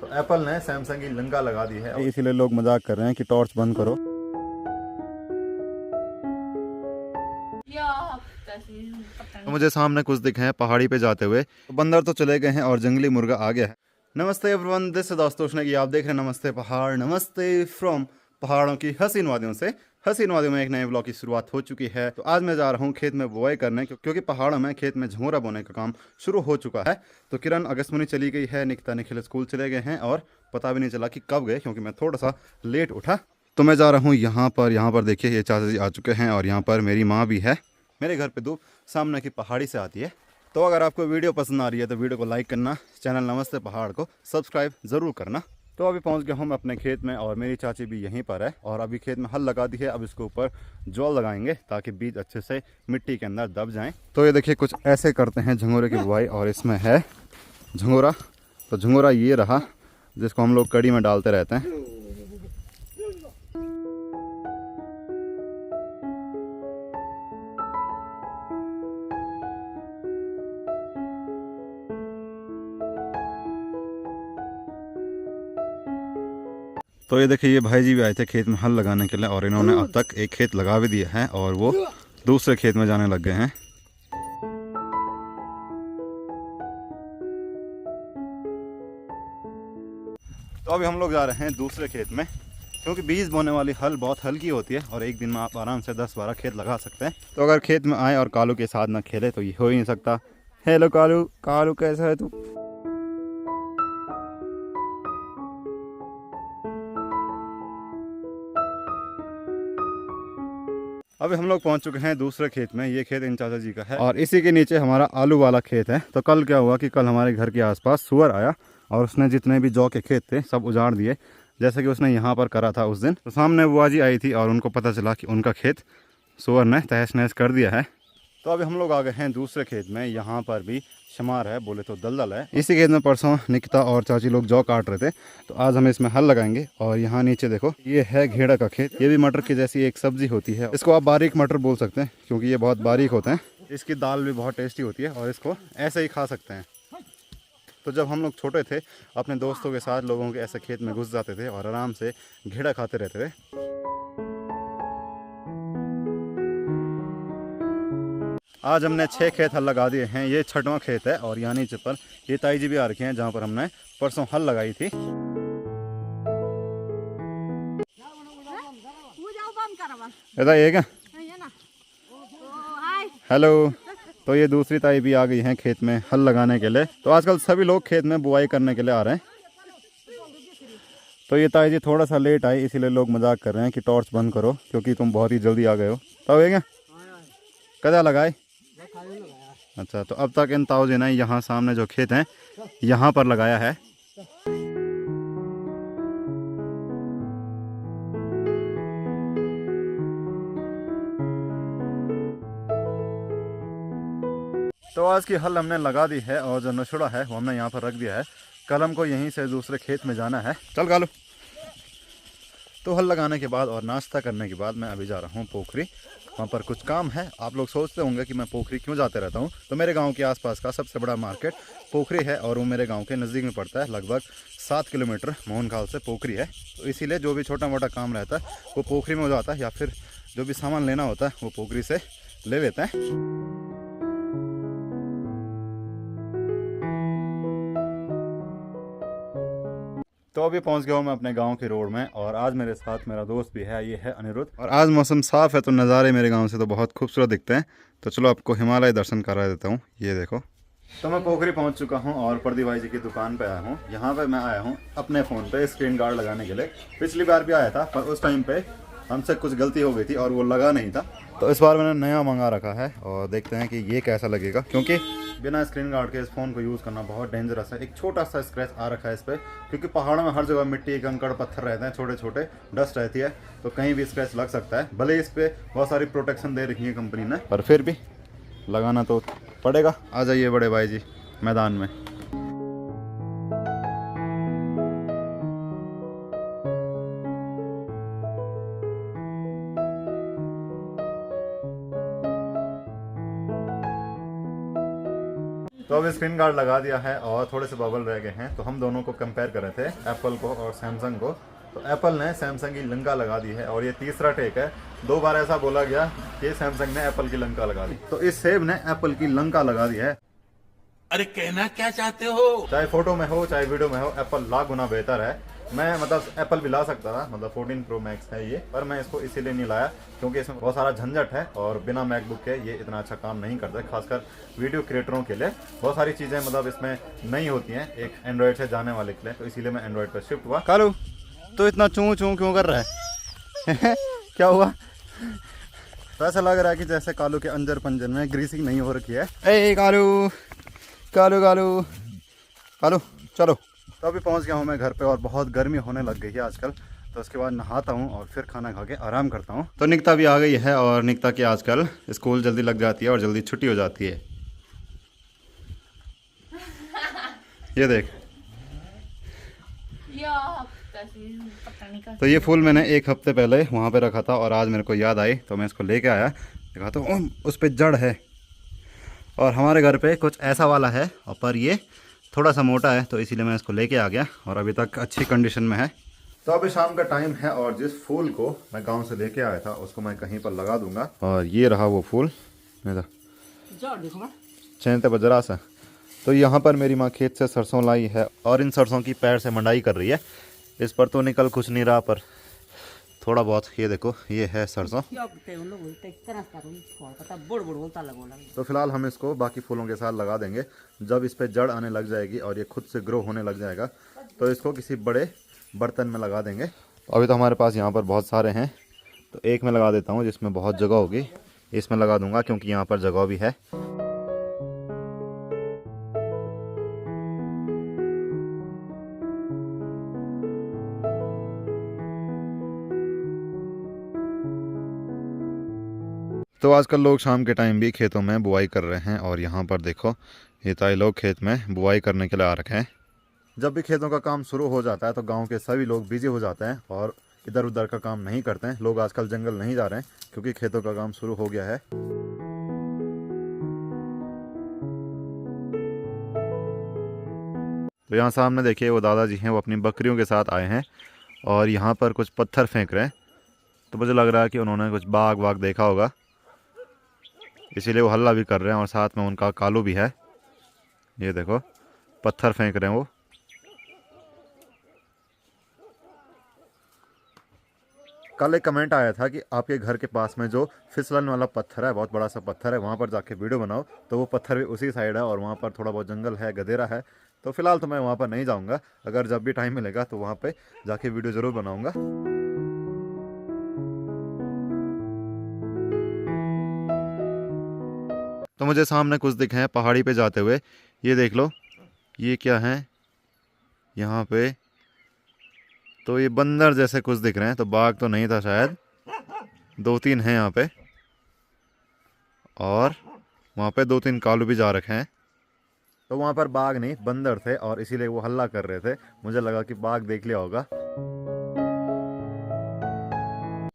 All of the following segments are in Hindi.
तो एप्पल ने सैमसंग की लंका लगा दी है, इसीलिए लोग मजाक कर रहे हैं कि टॉर्च बंद करो। तो मुझे सामने कुछ दिखे हैं पहाड़ी पे जाते हुए, तो बंदर तो चले गए हैं और जंगली मुर्गा आ गया है। नमस्ते एवरीवन, दिस इज दोस्तों ने कि आप देख रहे हैं नमस्ते पहाड़, नमस्ते फ्रॉम पहाड़ों की हसीन वादियों से। हसीन वादियों में एक नए ब्लॉग की शुरुआत हो चुकी है। तो आज मैं जा रहा हूँ खेत में बुआई करने, क्योंकि पहाड़ों में खेत में झंगोरा बोने का काम शुरू हो चुका है। तो किरण अगस्मुनी चली गई है, निकिता निखिल स्कूल चले गए हैं और पता भी नहीं चला कि कब गए, क्योंकि मैं थोड़ा सा लेट उठा। तो मैं जा रहा हूँ यहाँ पर देखिए ये चाचा जी आ चुके हैं और यहाँ पर मेरी माँ भी है। मेरे घर पे धूप सामने की पहाड़ी से आती है। तो अगर आपको वीडियो पसंद आ रही है तो वीडियो को लाइक करना, चैनल नमस्ते पहाड़ को सब्सक्राइब ज़रूर करना। तो अभी पहुंच गया हूँ मैं अपने खेत में और मेरी चाची भी यहीं पर है और अभी खेत में हल लगा दी है। अब इसके ऊपर जौल लगाएंगे ताकि बीज अच्छे से मिट्टी के अंदर दब जाएं। तो ये देखिए कुछ ऐसे करते हैं झंगोरे की बुआई, और इसमें है झंगोरा। तो झंगोरा ये रहा जिसको हम लोग कड़ी में डालते रहते हैं। तो ये देखिए ये भाई जी भी आए थे खेत में हल लगाने के लिए, और इन्होंने अब तक एक खेत लगा भी दिया है और वो दूसरे खेत में जाने लग गए हैं। तो अभी हम लोग जा रहे हैं दूसरे खेत में, क्योंकि बीज बोने वाली हल बहुत हल्की होती है और एक दिन में आप आराम से 10-12 खेत लगा सकते हैं। तो अगर खेत में आए और कालू के साथ ना खेले तो ये हो ही नहीं सकता। हेलो कालू, कालू कैसा है तू? अभी हम लोग पहुंच चुके हैं दूसरे खेत में। ये खेत इन चाचा जी का है और इसी के नीचे हमारा आलू वाला खेत है। तो कल क्या हुआ कि कल हमारे घर के आसपास सुअर आया और उसने जितने भी जौ के खेत थे सब उजाड़ दिए, जैसे कि उसने यहाँ पर करा था उस दिन। तो सामने बुआ जी आई थी और उनको पता चला कि उनका खेत सुअर ने तहस नहस कर दिया है। तो अभी हम लोग आ गए हैं दूसरे खेत में। यहाँ पर भी शुमार है, बोले तो दलदल है। इसी खेत में परसों निकिता और चाची लोग जौ काट रहे थे, तो आज हम इसमें हल लगाएंगे। और यहाँ नीचे देखो ये है घेड़ा का खेत। ये भी मटर की जैसी एक सब्जी होती है, इसको आप बारीक मटर बोल सकते हैं क्योंकि ये बहुत बारीक होते हैं। इसकी दाल भी बहुत टेस्टी होती है और इसको ऐसे ही खा सकते हैं। तो जब हम लोग छोटे थे अपने दोस्तों के साथ लोगों के ऐसे खेत में घुस जाते थे और आराम से घेड़ा खाते रहते थे। आज हमने 6 खेत हल लगा दिए हैं, ये 6वां खेत है। और यहाँ नीचे पर ये ताई जी भी आ रखे हैं जहाँ पर हमने परसों हल लगाई थी। ऐसा ये क्या? हेलो। तो ये दूसरी ताई भी आ गई हैं खेत में हल लगाने के लिए। तो आजकल सभी लोग खेत में बुआई करने के लिए आ रहे हैं। तो ये ताई जी थोड़ा सा लेट आई, इसीलिए लोग मजाक कर रहे हैं कि टॉर्च बंद करो क्योंकि तुम बहुत ही जल्दी आ गए हो। तो ये क्या कदा लगाए? अच्छा, तो अब तक इन ताऊ जी ने यहाँ सामने जो खेत हैं यहाँ पर लगाया है। तो आज की हल हमने लगा दी है और जो नछुड़ा है वो हमने यहाँ पर रख दिया है। कल हमको यहीं से दूसरे खेत में जाना है। चल गालो। तो हल लगाने के बाद और नाश्ता करने के बाद मैं अभी जा रहा हूँ पोखरी। वहाँ पर कुछ काम है। आप लोग सोचते होंगे कि मैं पोखरी क्यों जाते रहता हूँ। तो मेरे गांव के आसपास का सबसे बड़ा मार्केट पोखरी है और वो मेरे गांव के नज़दीक में पड़ता है। लगभग 7 किलोमीटर मोहनखाल से पोखरी है। तो इसीलिए जो भी छोटा मोटा काम रहता है वो पोखरी में हो जाता है, या फिर जो भी सामान लेना होता है वो पोखरी से ले लेते हैं। तो अभी पहुंच गया हूँ मैं अपने गांव के रोड में और आज मेरे साथ मेरा दोस्त भी है, ये है अनिरुद्ध। और आज मौसम साफ़ है तो नज़ारे मेरे गांव से तो बहुत खूबसूरत दिखते हैं। तो चलो आपको हिमालय दर्शन करा देता हूँ। ये देखो, तो मैं पोखरी पहुंच चुका हूं और प्रदीप भाई जी की दुकान पे आया हूं। यहाँ पे मैं आया हूं अपने फ़ोन पे स्क्रीन गार्ड लगाने के लिए। पिछली बार भी आया था पर उस टाइम पे हमसे कुछ गलती हो गई थी और वो लगा नहीं था। तो इस बार मैंने नया मंगा रखा है और देखते हैं कि ये कैसा लगेगा, क्योंकि बिना स्क्रीन गार्ड के इस फ़ोन को यूज़ करना बहुत डेंजरस है। एक छोटा सा स्क्रैच आ रखा है इस पर, क्योंकि पहाड़ों में हर जगह मिट्टी कंकड़ पत्थर रहते हैं, छोटे छोटे डस्ट रहती है, तो कहीं भी स्क्रैच लग सकता है। भले इस पर बहुत सारी प्रोटेक्शन दे रखी है कंपनी ने, पर फिर भी लगाना तो पड़ेगा। आ जाइए बड़े भाई जी मैदान में। तो अब स्क्रीन गार्ड लगा दिया है और थोड़े से बबल रह गए हैं, तो हम दोनों को कंपेयर कर रहे थे, एप्पल को और सैमसंग को। तो एप्पल ने सैमसंग की लंका लगा दी है और ये तीसरा टेक है। 2 बार ऐसा बोला गया कि सैमसंग ने एप्पल की लंका लगा दी, तो इस सेब ने एप्पल की लंका लगा दी है। अरे कहना क्या चाहते हो? चाहे फोटो में हो चाहे वीडियो में हो, एप्पल लाख गुना बेहतर है। मैं मतलब एप्पल भी ला सकता था, मतलब 14 प्रो मैक्स है ये, पर मैं इसको इसीलिए नहीं लाया क्योंकि इसमें बहुत सारा झंझट है और बिना मैकबुक के ये इतना अच्छा काम नहीं करता, खासकर वीडियो क्रिएटरों के लिए। बहुत सारी चीज़ें मतलब इसमें नहीं होती हैं एक एंड्रॉयड से जाने वाले के लिए, तो इसीलिए मैं एंड्रॉयड पर शिफ्ट हुआ। कालू तो इतना चूँ चूँ क्यों कर रहा है? क्या हुआ? तो ऐसा लग रहा है कि जैसे कालू के अंजर पंजर में ग्रीसिंग नहीं हो रखी है। ए कालू कालू कालू कालू चलो। तो अभी पहुंच गया हूं मैं घर पे और बहुत गर्मी होने लग गई है आजकल, तो उसके बाद नहाता हूं और फिर खाना खा के आराम करता हूं। तो निकिता भी आ गई है और निकिता की आजकल स्कूल जल्दी लग जाती है और जल्दी छुट्टी हो जाती है। ये देख, तो ये फूल मैंने 1 हफ्ते पहले वहाँ पे रखा था और आज मेरे को याद आई तो मैं इसको लेके आया। देखा तो उस पे जड़ है और हमारे घर पे कुछ ऐसा वाला है, और पर ये थोड़ा सा मोटा है, तो इसीलिए मैं इसको लेके आ गया और अभी तक अच्छी कंडीशन में है। तो अभी शाम का टाइम है और जिस फूल को मैं गांव से लेके आया था उसको मैं कहीं पर लगा दूंगा, और ये रहा वो फूल। चैनते बजरा सा। तो यहाँ पर मेरी माँ खेत से सरसों लाई है और इन सरसों की पैर से मंडाई कर रही है। इस पर तो निकल कुछ नहीं रहा, पर थोड़ा बहुत ये देखो, ये है सरसों। तो फिलहाल हम इसको बाकी फूलों के साथ लगा देंगे। जब इस पे जड़ आने लग जाएगी और ये खुद से ग्रो होने लग जाएगा तो इसको किसी बड़े बर्तन में लगा देंगे। अभी तो हमारे पास यहाँ पर बहुत सारे हैं, तो एक में लगा देता हूँ जिसमें बहुत जगह होगी, इसमें लगा दूंगा क्योंकि यहाँ पर जगह भी है। तो आजकल लोग शाम के टाइम भी खेतों में बुआई कर रहे हैं और यहाँ पर देखो ये ताई लोग खेत में बुआई करने के लिए आ रखे हैं। जब भी खेतों का काम शुरू हो जाता है तो गांव के सभी लोग बिजी हो जाते हैं और इधर उधर का काम नहीं करते हैं। लोग आजकल जंगल नहीं जा रहे हैं क्योंकि खेतों का काम शुरू हो गया है। तो यहाँ सामने देखिए वो दादाजी हैं, वो अपनी बकरियों के साथ आए हैं और यहाँ पर कुछ पत्थर फेंक रहे हैं। तो मुझे लग रहा है कि उन्होंने कुछ बाघ वाघ देखा होगा, इसीलिए वो हल्ला भी कर रहे हैं और साथ में उनका कालू भी है। ये देखो पत्थर फेंक रहे हैं वो। कल एक कमेंट आया था कि आपके घर के पास में जो फिसलन वाला पत्थर है, बहुत बड़ा सा पत्थर है, वहाँ पर जाके वीडियो बनाओ। तो वो पत्थर भी उसी साइड है और वहाँ पर थोड़ा बहुत जंगल है, गधेरा है। तो फिलहाल तो मैं वहाँ पर नहीं जाऊँगा, अगर जब भी टाइम मिलेगा तो वहाँ पे जाके वीडियो ज़रूर बनाऊँगा। तो मुझे सामने कुछ दिखे हैं पहाड़ी पे जाते हुए, ये देख लो। ये क्या है यहाँ पे? तो ये बंदर जैसे कुछ दिख रहे हैं, तो बाघ तो नहीं था शायद, 2-3 हैं यहाँ पे और वहाँ पे 2-3 कालू भी जा रखे हैं। तो वहाँ पर बाघ नहीं बंदर थे और इसीलिए वो हल्ला कर रहे थे। मुझे लगा कि बाघ देख लिया होगा।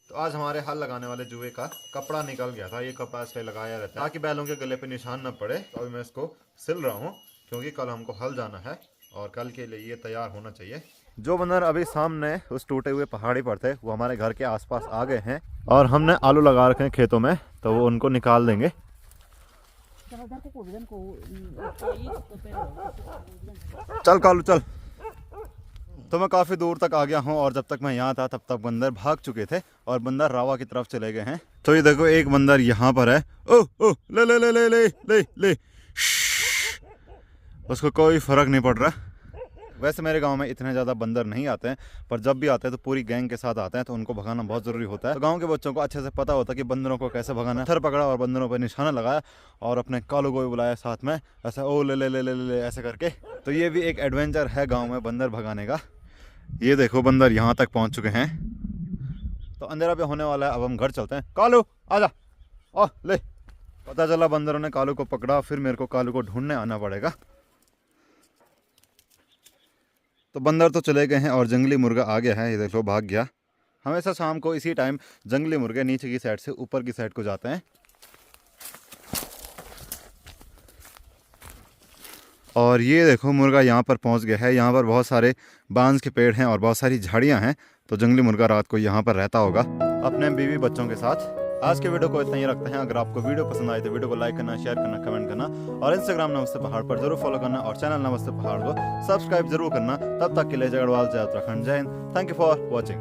तो आज हमारे हल लगाने वाले जुए का कपड़ा निकल गया था। ये कपड़ा इसलिए लगाया रहता है ताकि बैलों के गले पे निशान न पड़े। तो अभी मैं इसको सिल रहा हूँ क्योंकि कल हमको हल जाना है और कल के लिए ये तैयार होना चाहिए। जो बंदर अभी सामने उस टूटे हुए पहाड़ी पर थे वो हमारे घर के आसपास आ गए हैं और हमने आलू लगा रखे हैं खेतों में, तो वो उनको निकाल देंगे। चल कालू चल। तो मैं काफ़ी दूर तक आ गया हूँ और जब तक मैं यहाँ था तब तक बंदर भाग चुके थे और बंदर रावा की तरफ चले गए हैं। तो ये देखो एक बंदर यहाँ पर है। ओह ओह ले ले ले ले ले ले ले। उसको कोई फर्क नहीं पड़ रहा। वैसे मेरे गांव में इतने ज़्यादा बंदर नहीं आते हैं, पर जब भी आते हैं तो पूरी गैंग के साथ आते हैं, तो उनको भगाना बहुत ज़रूरी होता है। तो गांव के बच्चों को अच्छे से पता होता है कि बंदरों को कैसे भगाना है। पत्थर पकड़ा और बंदरों पर निशाना लगाया और अपने कालू को भी बुलाया साथ में, ऐसा ओ ले ले ले ले ले ऐसे करके। तो ये भी एक एडवेंचर है गाँव में बंदर भगाने का। ये देखो बंदर यहाँ तक पहुँच चुके हैं। तो अंधेरा भी होने वाला है, अब हम घर चलते हैं। कालू आजा। ओह ले। पता चला बंदरों ने कालू को पकड़ा, फिर मेरे को कालू को ढूंढने आना पड़ेगा। तो बंदर तो चले गए हैं और जंगली मुर्गा आ गया है। ये देखो भाग गया। हमेशा शाम को इसी टाइम जंगली मुर्गे नीचे की साइड से ऊपर की साइड को जाते हैं। और ये देखो मुर्गा यहाँ पर पहुँच गया है। यहाँ पर बहुत सारे बांस के पेड़ हैं और बहुत सारी झाड़ियाँ हैं, तो जंगली मुर्गा रात को यहाँ पर रहता होगा अपने बीवी बच्चों के साथ। आज के वीडियो को इतना ही रखते हैं। अगर आपको वीडियो पसंद आए तो वीडियो को लाइक करना, शेयर करना, कमेंट करना और इंस्टाग्राम नमस्ते पहाड़ पर जरूर फॉलो करना और चैनल नमस्ते पहाड़ को सब्सक्राइब जरूर करना। तब तक के लिए जय गढ़वाल, जय उत्तराखंड, जय Hind. Thank you for watching.